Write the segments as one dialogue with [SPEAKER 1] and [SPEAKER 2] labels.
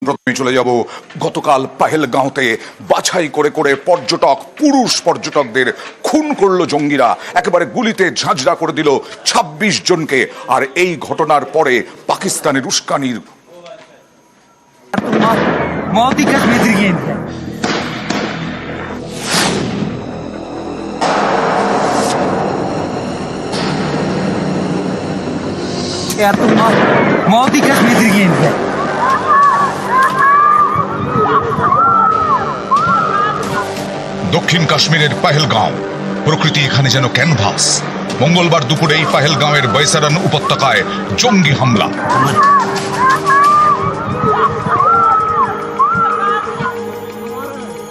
[SPEAKER 1] প্রথমে চলে যাব গতকাল পাহেলগাঁওতে বাছাই করে করে পুরুষ পর্যটকদের খুন করলো জঙ্গিরা, একেবারে গুলিতে ঝাঁঝরা করে দিল ২৬ জনকে। আর এই ঘটনার পরে পাকিস্তানের উস্কানির দক্ষিণ কাশ্মীরের পাহেলগাঁও, প্রকৃতি এখানে যেন ক্যানভাস। মঙ্গলবার দুপুরে এই পাহেলগাঁওয়ের বৈসারান উপত্যকায় জঙ্গি হামলা।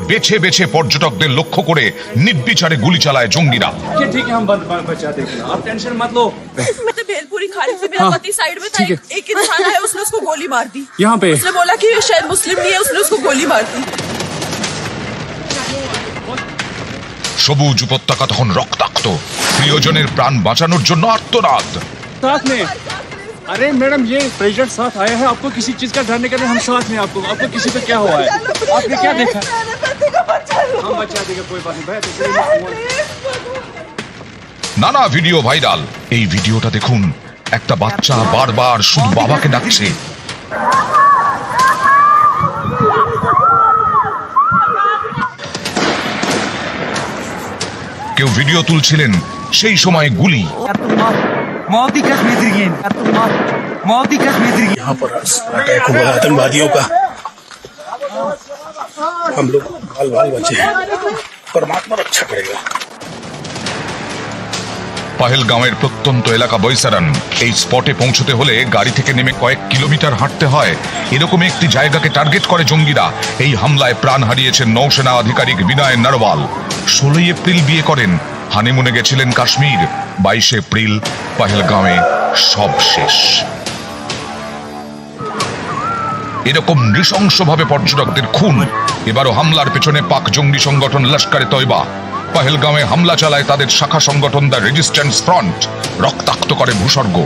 [SPEAKER 1] বেছে বেছে পর্যটকদের লক্ষ্য করে নির্বিচারে গুলি চালায় জঙ্গিরা।
[SPEAKER 2] ठीक है, हम बचा देंगे, आप टेंशन मत लो।
[SPEAKER 3] मैं तो भेलपुरी खा रही थी, मेरा पति साइड में था, एक इंसान आया, उसने उसको गोली मार दी।
[SPEAKER 2] यहाँ पे
[SPEAKER 3] उसने बोला कि ये शायद मुस्लिम नहीं है, उसने उसको गोली मार दी।
[SPEAKER 1] সবুজ উপত্যকা তখন রক্তাক্ত, প্রিয়জনের প্রাণ বাঁচানোর জন্য আর্তনাদ।
[SPEAKER 2] साथ में, अरे मैडम ये प्रेसिडेंट साथ आया है, आपको किसी चीज का डरने के लिए हम साथ में। आपको किसी पे क्या हुआ है, आपने क्या देखा? हम बचा देंगे, कोई बात नहीं।
[SPEAKER 1] নানা ভিডিও ভাইরাল। এই ভিডিওটা দেখুন, একটা বাচ্চা বারবার শুধু বাবাকে ডাকছে। কেউ ভিডিও তুলছিলেন, সেই সময় গুলি।
[SPEAKER 4] यहाँ पर अटैक हुआ आतंकवादियों का, हम लोग बाल बाल बचे हैं, परमात्मा रक्षा करेगा।
[SPEAKER 1] পাহেলগাঁওয়ের প্রত্যন্ত এলাকা বৈসারান। এই স্পটে পৌঁছতে হলে গাড়ি থেকে নেমে কয়েক কিলোমিটার হাঁটতে হয়। এরকম একটি জায়গাকে টার্গেট করে জঙ্গিরা। এই হামলায় প্রাণ হারিয়েছেন নৌসেনা আধিকারিক বিনয় নারওয়াল। 16 এপ্রিল বিয়ে করেন, হানিমুনে গেছিলেন কাশ্মীর। 22 এপ্রিল পাহেলগাঁওয়ে সব শেষ। এরকম নৃশংসভাবে পর্যটকদের খুন। এবারও হামলার পেছনে পাক জঙ্গি সংগঠন লস্করে তয়বা। পাহেলগাঁওয়ে হামলা চালায় তাদের শাখা সংগঠন দ্য রেজিস্ট্যান্স ফ্রন্ট। রক্তাক্ত করে ভূস্বর্গ।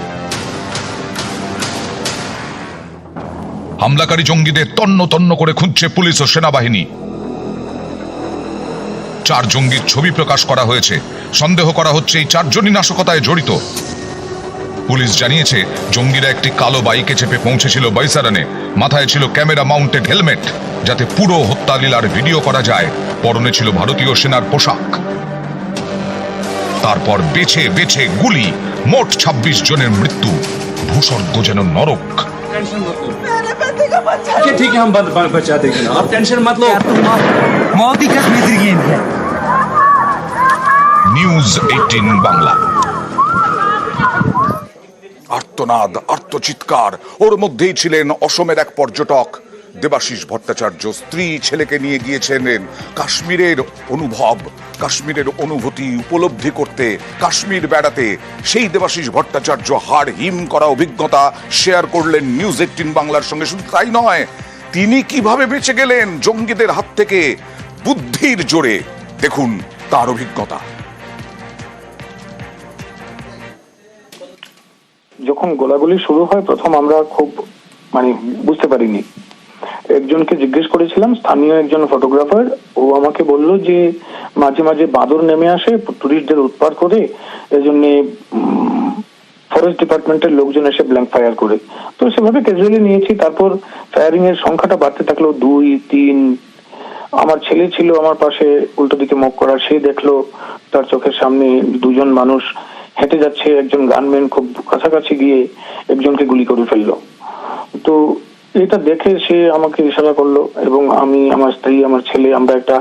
[SPEAKER 1] হামলাকারী জঙ্গিদের তন্ন তন্ন করে খুঁজছে পুলিশ ও সেনাবাহিনী। 4 জঙ্গির ছবি প্রকাশ করা হয়েছে। সন্দেহ করা হচ্ছে এই 4 জনই নাশকতায় জড়িত। পুলিশ জানিয়েছে জঙ্গিরা একটি কালো বাইকে চেপে পৌঁছেছিল বৈসারানে। মাথায় ছিল ক্যামেরা মাউন্টেড হেলমেট, যাতে পুরো হত্যালীলার ভিডিও করা যায়। পরনে ছিল ভারতীয় সেনার পোশাক। তারপর বেছে বেছে গুলি। মোট 26 জনের মৃত্যু। ভূস্বর্গ যেন নরক।
[SPEAKER 2] टेंशन मत लो, ठीक है, हम बचा देंगे, आप टेंशन मत लो।
[SPEAKER 1] নিউজ 18 বাংলা। আর্তনাদ, আর্তচিৎকার। ওর মধ্যেই ছিলেন অসমের এক পর্যটক দেবাশিস ভট্টাচার্য। স্ত্রী ছেলেকে নিয়ে গিয়েছিলেন কাশ্মীরের অনুভব, কাশ্মীরের অনুভূতি উপলব্ধি করতে, কাশ্মীর বেড়াতে। সেই দেবাশিস ভট্টাচার্য হাড় হিম করা অভিজ্ঞতা শেয়ার করলেন নিউজ 18 বাংলার সঙ্গে। শুধু তাই নয়, তিনি কিভাবে বেঁচে গেলেন জঙ্গিদের হাত থেকে বুদ্ধির জোরে। দেখুন তার অভিজ্ঞতা।
[SPEAKER 5] যখন গোলাগুলি শুরু হয়, প্রথম আমরা খুব বুঝতে পারিনি। একজনকে জিজ্ঞেস করেছিলাম, স্থানীয় একজন ফটোগ্রাফার। ও আমাকে বলল যে মাঝে মাঝে বাঁদর নেমে আসে, টুরিস্টদের উৎপাত করে, এজন্য ফরেস্ট ডিপার্টমেন্টের লোকজন এসে ব্ল্যাঙ্ক ফায়ার করে। তো সেভাবে ক্যাজুয়ালি নিয়েছি। তারপর ফায়ারিং এর সংখ্যাটা বাড়তে থাকলো, 2, 3। আমার ছেলে ছিল আমার পাশে, উল্টো দিকে মুখ করা। সে দেখলো তার চোখের সামনে 2 জন মানুষ হেঁটে যাচ্ছে। একজন গানম্যান খুব কাছাকাছি গিয়ে একজনকে গুলি করে ফেললো। তো এটা দেখে সে আমাকে ইশারা করলো এবং আমি, আমার স্ত্রী, আমার ছেলে, আমরা একটা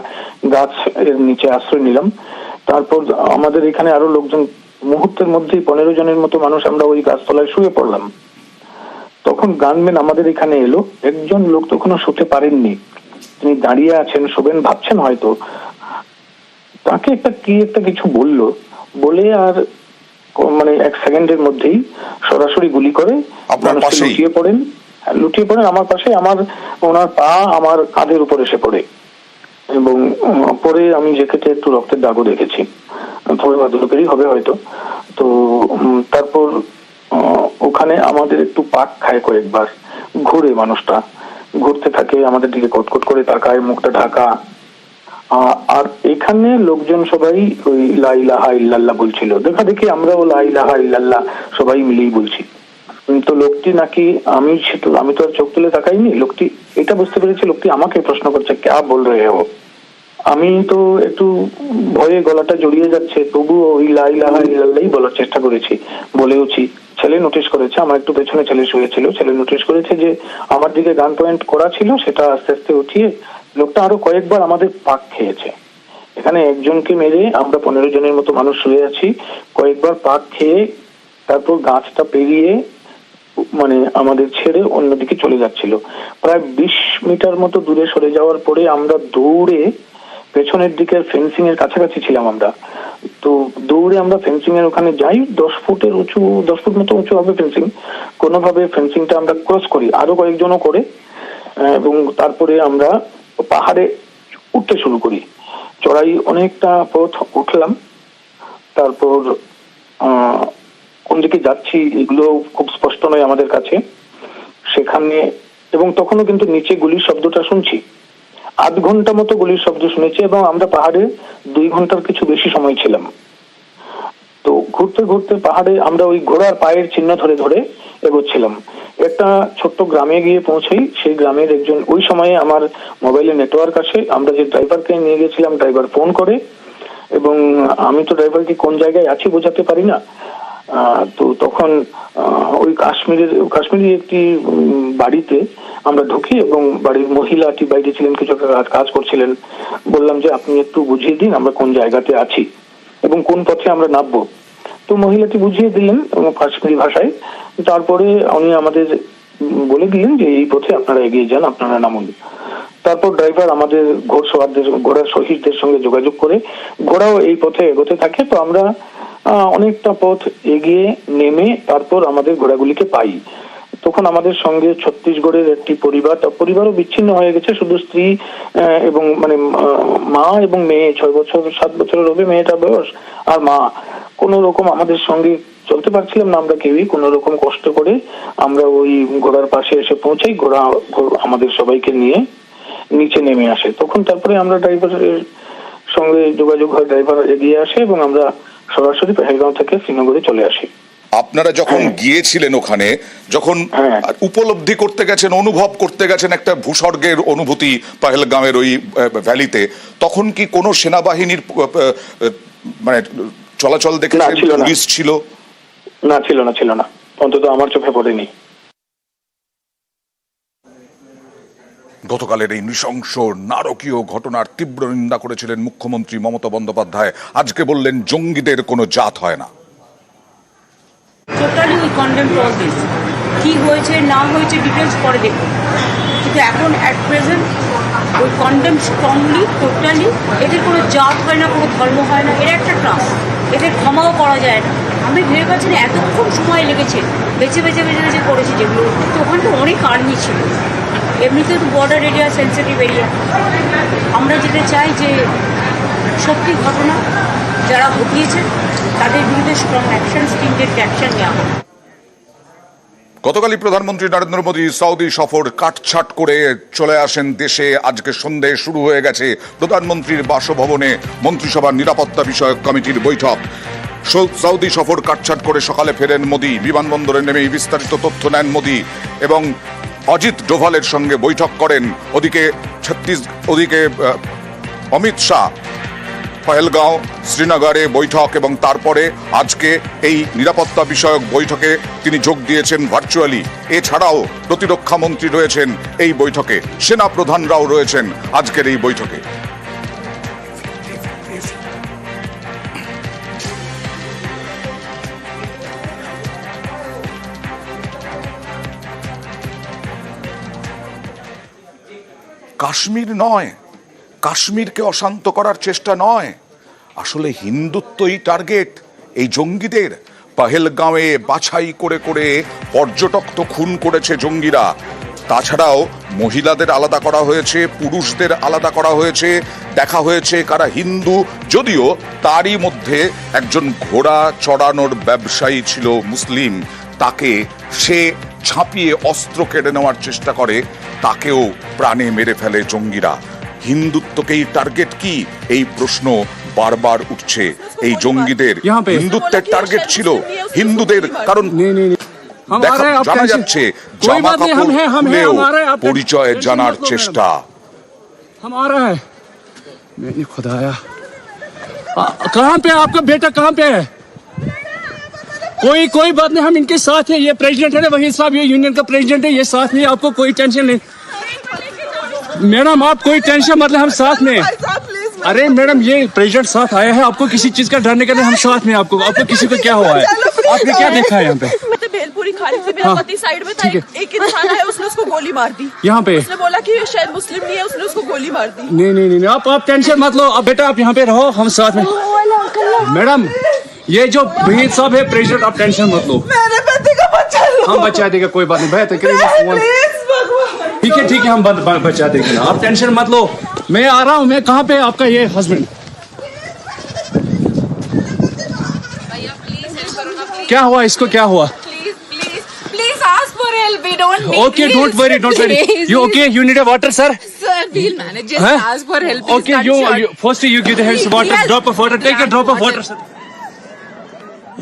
[SPEAKER 5] গাছ এর নিচে আশ্রয় নিলাম। তারপর আমাদের এখানে আরো লোকজন, মুহূর্তের মধ্যেই 15 জনের মতো মানুষ আমরা ওই গাছতলায় শুয়ে পড়লাম। তখন গানম্যান আমাদের এখানে এলো। একজন লোক তখনও শুতে পারেননি, তিনি দাঁড়িয়ে আছেন, শোবেন ভাবছেন হয়তো। তাকে একটা কিছু বললো, বলে আর 1 সেকেন্ডের মধ্যেই সরাসরি গুলি করে লুটিয়ে পড়েন আমার পাশে। ওনার পা আমার কাঁধের উপর এসে পড়ে এবং পরে আমি জ্যাকেটে একটু রক্তের দাগও দেখেছি। থোড়া ভদ্রলোকেরই হবে হয়তো। তো তারপর ওখানে আমাদের একটু পাক খায় কয়েকবার, ঘুরে মানুষটা। ঘুরতে থাকে, আমাদের দিকে কটকট করে তাকায়, মুখটা ঢাকা। আর এখানে লোকজন সবাই ওই লা ইলাহা ইল্লাল্লাহ বলছিল, দেখা দেখি আমরাও লা ইলাহা ইল্লাল্লাহ সবাই মিলেই বলছি। তো লোকটি নাকি, আমি তো আর চোখ তুলে তাকাইনি, লোকটি এটা বুঝতে পেরেছি লোকটি আমাকে প্রশ্ন করছে, ক্যা বল রে হো। আমি তো একটু ভয়ে গলাটা জড়িয়ে যাচ্ছে, তবুও ওই লা ইলাহা ইল্লাল্লাহই বলার চেষ্টা করেছি, বলেওছি। ছেলে নোটিশ করেছে, আমার একটু পেছনে ছেলে শুয়েছিল, ছেলে নোটিশ করেছে যে আমার দিকে গান পয়েন্ট করা ছিল, সেটা আস্তে আস্তে উঠিয়ে লোকটা আরো কয়েকবার আমাদের পাক খেয়েছে। এখানে একজনকে মেরে আমরা 15 জনের মতো মানুষ শুয়ে আছি, কয়েকবার পাক খেয়ে তারপর গাছটা পেরিয়ে মানে আমাদের ছেড়ে অন্যদিকে চলে যাচ্ছিল। প্রায় 20 মিটার মতো দূরে সরে যাওয়ার পরে আমরা দৌড়ে পেছনের দিকের ফেন্সিং এর কাছাকাছি ছিলাম আমরা, তো দৌড়ে আমরা ফেন্সিং এর ওখানে যাই। 10 ফুট মতো উঁচু হবে ফেন্সিং। কোনোভাবে ফেন্সিংটা আমরা ক্রস করি, আরো কয়েকজনও করে, এবং তারপরে আমরা পাহাড়ে উঠতে শুরু করি। চড়াই অনেকটা পথ উঠলাম, তারপর কোন দিকে যাচ্ছি এগুলো খুব স্পষ্ট নয় আমাদের কাছে সেখানে। এবং তখনও কিন্তু নিচে গুলির শব্দটা শুনছি, আধ ঘন্টা মতো গুলির শব্দ শুনেছি, এবং আমরা পাহাড়ে 2 ঘন্টার কিছু বেশি সময় ছিলাম। তো ঘুরতে ঘুরতে পাহাড়ে আমরা ওই ঘোড়ার পায়ের চিহ্ন ধরে ধরে এগোচ্ছিলাম। একটা ছোট্ট গ্রামে গিয়ে পৌঁছাই, সেই গ্রামের একজন, ওই সময়ে আমার মোবাইলে নেটওয়ার্ক আসে, আমরা যে ড্রাইভারকে নিয়ে গেছিলাম ড্রাইভার ফোন করে, এবং আমি তো ড্রাইভারকে কোন জায়গায় আছি বোঝাতে পারি না। তো তখন ওই কাশ্মীরি একটি বাড়িতে আমরা ঢুকি, এবং বাড়ির মহিলাটি বাইরে ছিলেন, কিছু কাজ করছিলেন। বললাম যে আপনি একটু বুঝিয়ে দিন আমরা কোন জায়গাতে আছি এবং কোন পথে আমরা নামবো। তো মহিলাটি বুঝিয়ে দিলেন কাশ্মীরি ভাষায়। তারপরে উনি আমাদের বলে দিলেন যে এই পথে আপনারা এগিয়ে যান, আপনারা নামুন। তারপর ড্রাইভার আমাদের ঘোড়ার শহীদদের সঙ্গে যোগাযোগ করে ঘোড়াও এই পথে এগোতে থাকে। তো আমরা অনেকটা পথ এগিয়ে নেমে তারপর আমাদের ঘোড়াগুলিকে পাই। তখন আমাদের সঙ্গে ছত্তিশগড়ের একটি পরিবারও বিচ্ছিন্ন হয়ে গেছে, শুধু স্ত্রী এবং মানে মা এবং মেয়ে, 7 বছরের হবে মেয়েটার বয়স, আর মা। কোন রকম আমাদের সঙ্গে চলতে পারছিলাম না আমরা কেউই, কোন রকম কষ্ট করে আমরা ওই ঘোড়ার পাশে এসে পৌঁছাই। ঘোড়া আমাদের সবাইকে নিয়ে নিচে নেমে আসে। তখন তারপরে আমরা ড্রাইভারের সঙ্গে যোগাযোগ হয়, ড্রাইভার এগিয়ে আসে এবং আমরা সরাসরি পেহেলগাঁও থেকে শ্রীনগরে চলে আসি।
[SPEAKER 1] আপনারা যখন গিয়েছিলেন ওখানে, যখন উপলব্ধি করতে গেছেন, অনুভব করতে গেছেন একটা ভূস্বর্গের অনুভূতি পেহেলগাঁওয়ের ওই ভ্যালিতে, তখন কি কোনো সেনাবাহিনীর মানে চলাচল দেখেছেন? পুলিশ ছিল
[SPEAKER 5] না? ছিল না, অন্তত আমার চোখে পড়েনি।
[SPEAKER 1] গতকালের এই নৃশংস নারকীয় ঘটনার তীব্র নিন্দা করেছিলেন মুখ্যমন্ত্রী মমতা বন্দ্যোপাধ্যায়। আজকে বললেন জঙ্গিদের কোনো জাত হয় না।
[SPEAKER 6] Totally we condemn all this. কি হয়েছে না হয়েছে ডিটেলস পরে দেখুন, কিন্তু এখন অ্যাট প্রেজেন্ট ওই কন্ডেম স্ট্রংলি, টোটালি। এদের কোনো জাত হয় না, কোনো ধর্ম হয় না, এরা একটা ট্রাস্ট, এদের ক্ষমাও করা যায় না। আমি ভেবে পাচ্ছি না এতক্ষণ সময় লেগেছে, বেছে করেছি যেগুলো। তো ওখানে তো অনেক আর্মি ছিল, এমনিতে তো বর্ডার এরিয়া, সেন্সিটিভ এরিয়া। আমরা যেটা চাই যে সত্যি ঘটনা যারা ঘটিয়েছে তাদের বিরুদ্ধে স্ট্রং অ্যাকশন, স্ট্রিংজেন্ট অ্যাকশন নেওয়া হবে।
[SPEAKER 1] গতকালই প্রধানমন্ত্রী নরেন্দ্র মোদী সৌদি সফর কাটছাট করে চলে আসেন দেশে। আজকে সন্ধ্যে শুরু হয়ে গেছে প্রধানমন্ত্রীর বাসভবনে মন্ত্রিসভার নিরাপত্তা বিষয়ক কমিটির বৈঠক। সৌদি সফর কাটছাট করে সকালে ফেরেন মোদী। বিমানবন্দরে নেমেই বিস্তারিত তথ্য নেন মোদী এবং অজিত ডোভালের সঙ্গে বৈঠক করেন। ওদিকে অমিত শাহ পেহেলগাঁও, শ্রীনগরে বৈঠক, এবং তারপরে আজকে এই নিরাপত্তা বিষয়ক বৈঠকে তিনি যোগ দিয়েছেন ভার্চুয়ালি। এছাড়াও প্রতিরক্ষা মন্ত্রী রয়েছেন এই বৈঠকে, সেনা প্রধানরাও রয়েছেন আজকের এই বৈঠকে। কাশ্মীর নয়, কাশ্মীরকে অশান্ত করার চেষ্টা নয়, আসলে হিন্দুত্বই টার্গেট এই জঙ্গিদের। পেহেলগাঁওয়ে বাছাই করে করে পর্যটক তো খুন করেছে জঙ্গিরা, তাছাড়াও মহিলাদের আলাদা করা হয়েছে, পুরুষদের আলাদা করা হয়েছে, দেখা হয়েছে কারা হিন্দু, যদিও তারই মধ্যে একজন ঘোড়া চড়ানোর ব্যবসায়ী ছিল মুসলিম, তাকে সে ঝাঁপিয়ে অস্ত্র কেড়ে নেওয়ার চেষ্টা করে তাকেও প্রাণে মেরে ফেলে জঙ্গিরা। হিন্দুত্বকেই টার্গেট কি, এই প্রশ্ন বারবার উঠছে। এই জঙ্গিদের হিন্দুত্বের টার্গেট ছিল হিন্দুদের, কারণ জানা যাচ্ছে জামা কাপড় খুলেও পরিচয় জানার চেষ্টা।
[SPEAKER 2] खुदाया कहाँ पे आपका बेटा, कहाँ पे है? कोई बात नहीं, हम इनके साथ है। ये प्रेसिडेंट है, वही साहब ये यूनियन का प्रेसिडेंट है, ये साथ नहीं, आपको कोई टेंशन नहीं। मैडम आप कोई टेंशन मतलब, हम साथ में। अरे मैडम ये प्रेसिडेंट साथ आया है, आपको किसी चीज का डरने के लिए हम साथ में। आपको किसी को क्या हुआ है? आपने क्या देखा है यहाँ पे?
[SPEAKER 3] भेलपुरी खा रही थी, मेरा पति साइड में था, एक इंसान आया, उसने उसको गोली मार दी।
[SPEAKER 2] यहाँ पे
[SPEAKER 3] उसने बोला कि शायद मुस्लिम नहीं है, उसने उसको गोली मार दी।
[SPEAKER 2] नहीं, आप टेंशन मत लो। अब बेटा आप यहाँ पे रहो, हम साथ में। मैडम ये जो वहीद साहब है प्रेसिडेंट, आप टेंशन मत लो,
[SPEAKER 3] मेरे पति को बचा लो।
[SPEAKER 2] हम बचा देगा, कोई बात नहीं। बेहतर ठीक है, हम बचा देंगे ना, आप टेंशन मत लो। मैं आ रहा हूँ। मैं कहाँ पे आपका ये हस्बैंड? क्या हुआ इसको, क्या हुआ?
[SPEAKER 7] Please ask for help. We don't need.
[SPEAKER 2] Okay, don't worry. You okay? You need a water, sir?
[SPEAKER 7] Sir, we'll manage. Just ask for help.
[SPEAKER 2] Okay, you first you give the hands water, drop of water. Take a drop of water, sir.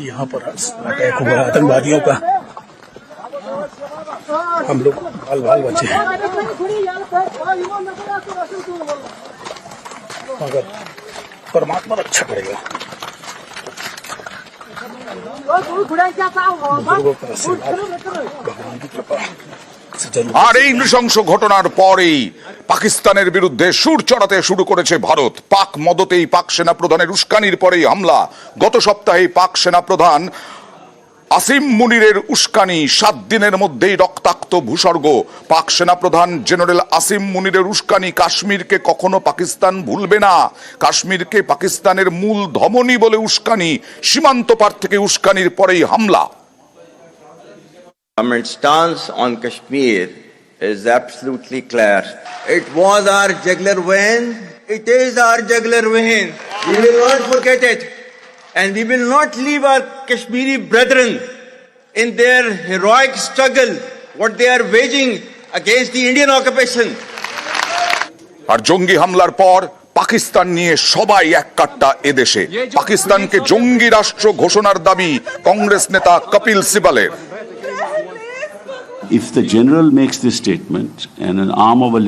[SPEAKER 4] यहाँ पर attack हुआ आतंकवादियों का, हम लोग बाल बचे हैं, मगर परमात्मा रक्षा करेगा। भगवान की कृपा।
[SPEAKER 1] আর এই নৃশংস ঘটনার পরেই পাকিস্তানের বিরুদ্ধে সুর চড়াতে শুরু করেছে ভারত। পাক মদতেই পাক সেনা প্রধানের উস্কানির পরেই হামলা। গত সপ্তাহে পাক সেনা প্রধান আসিম মুনিরের উস্কানি, 7 দিনের মধ্যেই রক্তাক্ত ভূস্বর্গ। পাক সেনা প্রধান জেনারেল আসিম মুনিরের উস্কানি। কাশ্মীরকে কখনো পাকিস্তান ভুলবে না, কাশ্মীরকে পাকিস্তানের মূল ধমনী বলে উস্কানি। সীমান্ত পার থেকে উস্কানির পরেই হামলা।
[SPEAKER 8] Government stance on Kashmir is absolutely clear. It was our jugular vein. It is our jugular vein. We will not forget it. And we will not leave our Kashmiri brethren in their heroic struggle, what they are waging against the Indian occupation.
[SPEAKER 1] আর জঙ্গি হামলার পর পাকিস্তান নিয়ে সবাই এক কাট্টা এদেশে। পাকিস্তানকে জঙ্গি রাষ্ট্র ঘোষণার দাবি কংগ্রেস নেতা Kapil সিবালের।
[SPEAKER 9] If the general makes this statement and an arm of a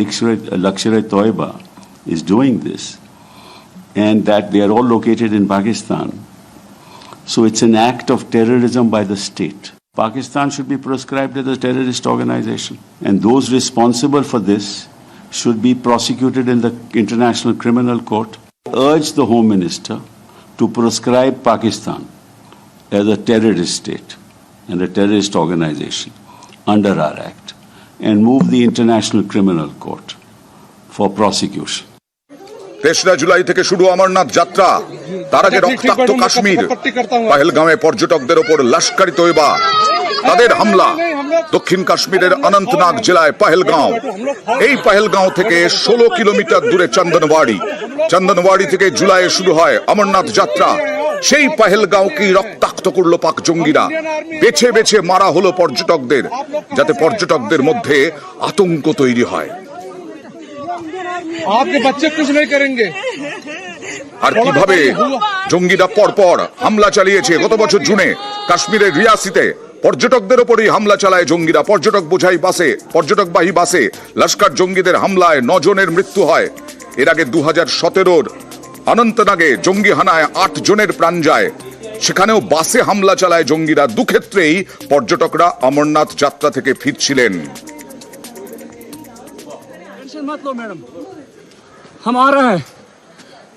[SPEAKER 9] Lashkar-e-Toiba is doing this, and that they are all located in Pakistan, so it's an act of terrorism by the state. Pakistan should be proscribed as a terrorist organization, and those responsible for this should be prosecuted in the International Criminal Court. Urge the Home Minister to proscribe Pakistan as a terrorist state and a terrorist organization under our act, and move the International Criminal Court for prosecution.
[SPEAKER 1] 3রা July থেকে শুরু অমরনাথ যাত্রা, তার আগে রক্তাক্ত কাশ্মীর। পহেলগাঁওয়ে পর্যটকদের ওপর লস্কর-ই তৈবা, তাদের হামলা। দক্ষিণ কাশ্মীরের অনন্তনাগ জেলায় পহেলগাঁও। এই পহেলগাঁও থেকে 16 কিলোমিটার দূরে চন্দনওয়াড়ি থেকে জুলাইয়ে শুরু হয় অমরনাথ যাত্রা। সেই পহেলগাঁওকেই রক্তাক্ত করলো পাক জঙ্গিরা। বেছে বেছে মারা হলো পর্যটকদের, যাতে পর্যটকদের মধ্যে আতঙ্ক তৈরি হয়। আর কিভাবে জঙ্গিরা পরপর হামলা চালিয়েছে। গত বছর জুনে কাশ্মীরের রিয়াসিতে পর্যটকদের ওপরই হামলা চালায় জঙ্গিরা। পর্যটকবাহী বাসে লস্কর জঙ্গিদের হামলায় 9 জনের মৃত্যু হয়। এর আগে 2017-র অনন্তনাগে জঙ্গি হানায় 8 জনের প্রাণ যায়। সেখানেও বাসে হামলা চালায় জঙ্গিরা। দুক্ষেত্রেই পর্যটকরা অমরনাথ যাত্রা থেকে ফিরছিলেন।
[SPEAKER 2] टेंशन मत लो मैडम, हम आ रहे हैं।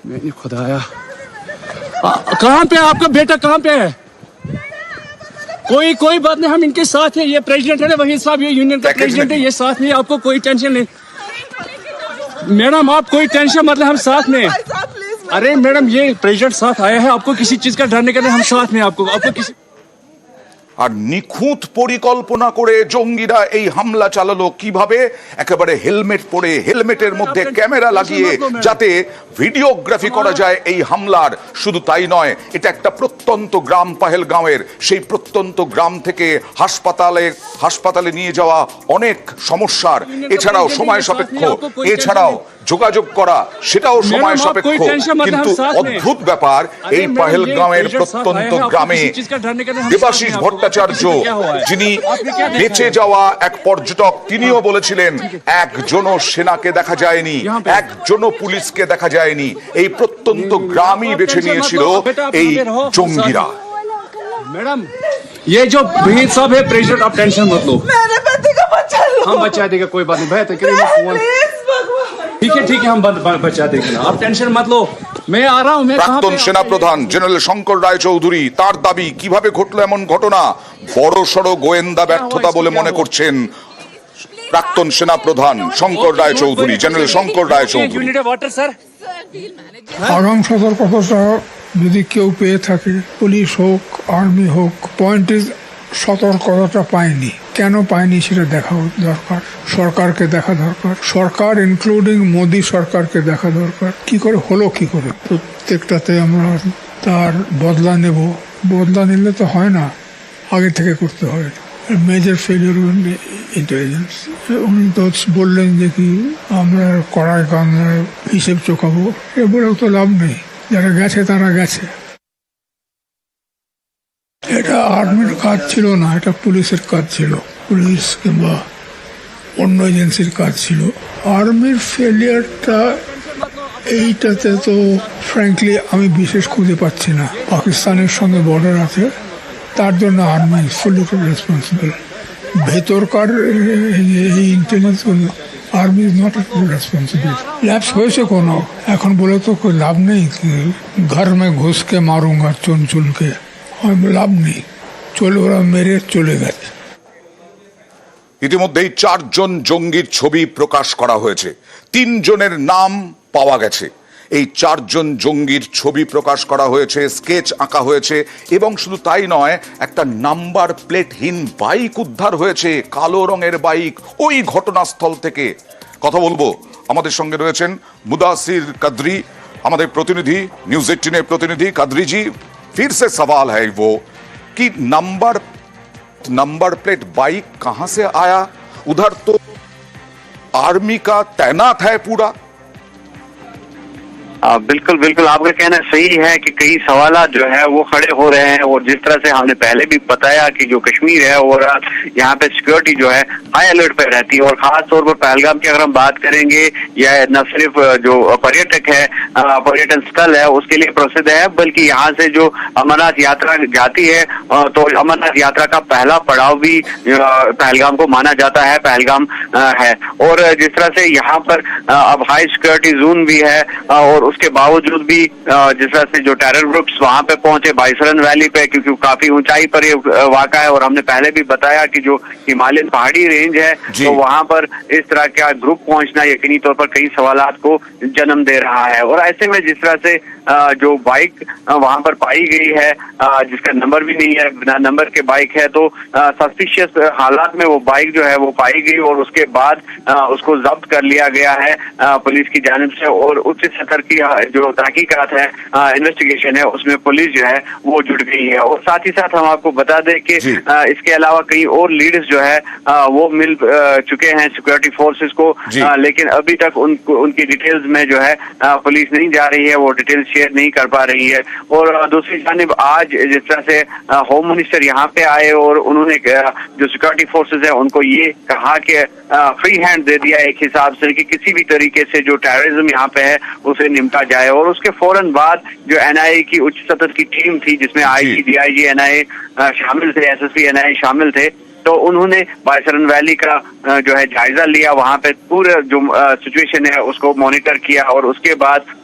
[SPEAKER 2] मैंने खुदाया कहाँ पे आपका बेटा, कहाँ पे है? कोई बात नहीं, हम इनके साथ है। ये प्रेसिडेंट है, वही साहब ये यूनियन का प्रेसिडेंट है, ये साथ नहीं, आपको कोई टेंशन नहीं। मैडम आप कोई टेंशन मतलब, हम साथ में। अरे मैडम ये प्रेसिडेंट साथ आया है, आपको किसी चीज का डरने के लिए हम साथ में। आपको किसी
[SPEAKER 1] আর নিখুঁত পরিকল্পনা করে জঙ্গিরা এই হামলা চালালো কিভাবে? একেবারে হেলমেট পরে, হেলমেটের মধ্যে ক্যামেরা লাগিয়ে, যাতে ভিডিওগ্রাফি করা যায় এই হামলার। শুধু তাই নয়, এটা একটা প্রত্যন্ত গ্রাম পাহেলগাঁওয়ের, সেই প্রত্যন্ত গ্রাম থেকে হাসপাতালে নিয়ে যাওয়া অনেক সমস্যার, এছাড়াও সময় সাপেক্ষ, এছাড়াও যোগাযোগ করা সেটাও সময় সাপেক্ষ। কিন্তু অদ্ভুত ব্যাপার, এই পাহেলগাঁওয়ের প্রত্যন্ত গ্রামে দেবাশিস ভট্টাচার্য, যিনি বেঁচে যাওয়া এক পর্যটক, তিনিও বলেছিলেন একজনও সেনাকে দেখা যায়নি, একজনও পুলিশকে দেখা যায়নি। এই প্রত্যন্ত গ্রামই বেছে নিয়েছিল এই জঙ্গিরা।
[SPEAKER 2] मैडम, ये जो भहीर साहब है प्रेसिडेंट, आप टेंशन मत लो,
[SPEAKER 3] मेरे पति को बचा लो।
[SPEAKER 2] हम बचा देगा, कोई बात नहीं भैया। ठीक है, हम बचा देंगे ना, आप टेंशन मत लो, मैं आ रहा हूँ। मैं
[SPEAKER 1] প্রাক্তন সেনাপ্রধান জেনারেল শঙ্কর রায়চৌধুরী, তার দাবি কিভাবে ঘটলো এমন ঘটনা বড় সড় গোয়েন্দা ব্যর্থতা বলে মনে করছেন প্রাক্তন সেনাপ্রধান শঙ্কর রায়চৌধুরী, জেনারেল শঙ্কর রায়চৌধুরী।
[SPEAKER 2] वाटर सर,
[SPEAKER 10] আগাম সতর্কতা যদি কেউ পেয়ে থাকে, পুলিশ হোক আর্মি হোক, পয়েন্ট ইজ সতর্কতাটা পায়নি। কেন পায়নি সেটা দেখা দরকার, সরকারকে দেখা দরকার, সরকার ইনক্লুডিং মোদি সরকারকে দেখা দরকার। কি করে হলো, কি করে? প্রত্যেকটাতে আমরা তার বদলা নেব, বদলা নিলে তো হয় না, আগে থেকে করতে হয়। Major failure intelligence. উনি তো বললেন যে কি আমরা কড়াই কান্নায় হিসেব চোখাবো, এ বলেও তো লাভ নেই, যারা গেছে তারা গেছে। এটা আর্মির কাজ ছিল না, এটা পুলিশের কাজ ছিল, পুলিশ কিংবা অন্য এজেন্সির কাজ ছিল। আর্মির ফেলিয়ারটা এইটাতে তো ফ্র্যাঙ্কলি আমি বিশেষ খুঁজে পাচ্ছি না। পাকিস্তানের সঙ্গে বর্ডার আছে, তার জন্য আর্মি ফুলি রেসপন্সিবল। ভেতরকার এই intelligence army is not responsible. Lapse হয়েছে কোনো, এখন বলে তো কোই লাভ নেই। ঘর মে ঘুষকে মারুঙ্গা চুন চুনকে, লাভ নেই, চলে ওরা মেরে চলে গেছে।
[SPEAKER 1] ইতিমধ্যেই 4 জন জঙ্গির ছবি প্রকাশ করা হয়েছে, 3 জনের নাম পাওয়া গেছে। এই 4 জন জঙ্গির ছবি প্রকাশ করা হয়েছে, স্কেচ আঁকা হয়েছে, এবং শুধু তাই নয়, একটা নাম্বার প্লেটহীন বাইক উদ্ধার হয়েছে, কালো রঙের বাইক, ওই ঘটনাস্থল থেকে। কথা বলবো, আমাদের সঙ্গে রয়েছেন মুদাসির কাদরি, আমাদের প্রতিনিধি, নিউজ 18 প্রতিনিধি। কাদরি जी, फिर से सवाल है वो कि नंबर प्लेट बाइक कहां से आया? उधर तो आर्मी का तैनात है पूरा।
[SPEAKER 11] बिल्कुल बिल्कुल, आपका कहना सही है कि कई सवालात जो है वो खड़े हो रहे हैं। और जिस तरह से हमने पहले भी बताया कि जो कश्मीर है और यहाँ पे सिक्योरिटी जो है हाई अलर्ट पे रहती है। और खास तौर पर पहलगाम की अगर हम बात करेंगे, यह न सिर्फ जो पर्यटक है, पर्यटन स्थल है उसके लिए प्रसिद्ध है, बल्कि यहाँ से जो अमरनाथ यात्रा जाती है तो अमरनाथ यात्रा का पहला पड़ाव भी पहलगाम को माना जाता है, पहलगाम है। और जिस तरह से यहाँ पर अब हाई सिक्योरिटी जोन भी है, और उसके बावजूद भी जिस तरह से जो टेरर ग्रुप्स वहां पे पहुंचे बाइसरन वैली पे, क्योंकि काफी ऊंचाई पर ये वाक़ा है। और हमने पहले भी बताया कि जो हिमालयन पहाड़ी रेंज है तो वहां पर इस तरह का ग्रुप पहुंचना यकीनी तौर पर कई सवालात को जन्म दे रहा है। और ऐसे में जिस तरह से जो बाइक वहां पर पाई गई है, जिसका नंबर भी नहीं है, बिना नंबर के बाइक है, तो सस्पिशियस हालात में वो बाइक जो है वो पाई गई और उसके बाद उसको जब्त कर लिया गया है पुलिस की जानिब से। और उच्च स्तर की जो तहकीकात है, इन्वेस्टिगेशन है, उसमें पुलिस जो है वो जुट गई है। और साथ ही साथ हम आपको बता दें कि इसके अलावा कई और लीड्स जो है वो मिल चुके हैं सिक्योरिटी फोर्सेस को, लेकिन अभी तक उनकी डिटेल्स में जो है पुलिस नहीं जा रही है, वो डिटेल्स शेयर नहीं कर पा रही है। और दूसरी जानिब आज जिस तरह से होम मिनिस्टर यहाँ पे आए और उन्होंने जो सिक्योरिटी फोर्सेस है उनको ये कहा कि फ्री हैंड दे दिया एक हिसाब से कि किसी भी तरीके से जो टेररिज्म यहाँ पे है उसे निपटा जाए। और उसके फौरन बाद जो एनआईए की उच्च सतत की टीम थी, जिसमें आईजी, डीआईजी एनआईए शामिल थे, एसएसपी एनआईए शामिल थे, तो उन्होंने बाइसरन वैली का जो है जायजा लिया, वहां पे पूरा जो सिचुएशन है उसको मॉनिटर किया और उसके बाद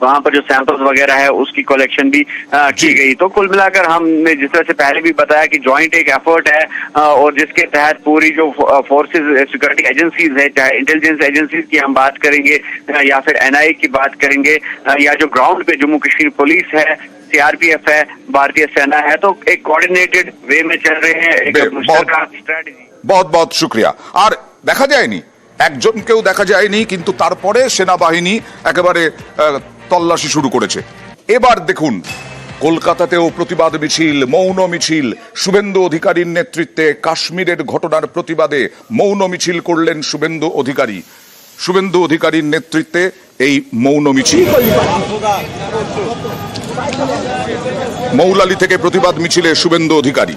[SPEAKER 11] वहां पर जो सैंपल्स वगैरह है उसकी कलेक्शन भी की गई। तो कुल मिलाकर हमने जिस तरह से पहले भी बताया कि जॉइंट एक एफर्ट है और जिसके तहत पूरी जो फोर्सेस सिक्योरिटी एजेंसीज है, चाहे इंटेलिजेंस एजेंसीज की हम बात करेंगे या फिर एनआईए की बात करेंगे या जो ग्राउंड पे जम्मू कश्मीर पुलिस है, सीआरपीएफ है, भारतीय सेना है, तो एक कोऑर्डिनेटेड वे में चल रहे हैं, एक मुश्तरका स्ट्रेटजी।
[SPEAKER 1] बहुत बहुत शुक्रिया। আর দেখা যায়নি, একজনকেও দেখা যায়নি, কিন্তু তারপরে সেনাবাহিনী একেবারে তল্লাশি শুরু করেছে। এবার দেখুন কলকাতাতেও প্রতিবাদ মিছিল, মৌন মিছিল, শুভেন্দু অধিকারীর নেতৃত্বে কাশ্মীরের ঘটনার প্রতিবাদে মৌন মিছিল করলেন শুভেন্দু অধিকারী। শুভেন্দু অধিকারীর নেতৃত্বে এই মৌন মিছিল। মৌলালি থেকে প্রতিবাদ মিছিলে শুভেন্দু অধিকারী।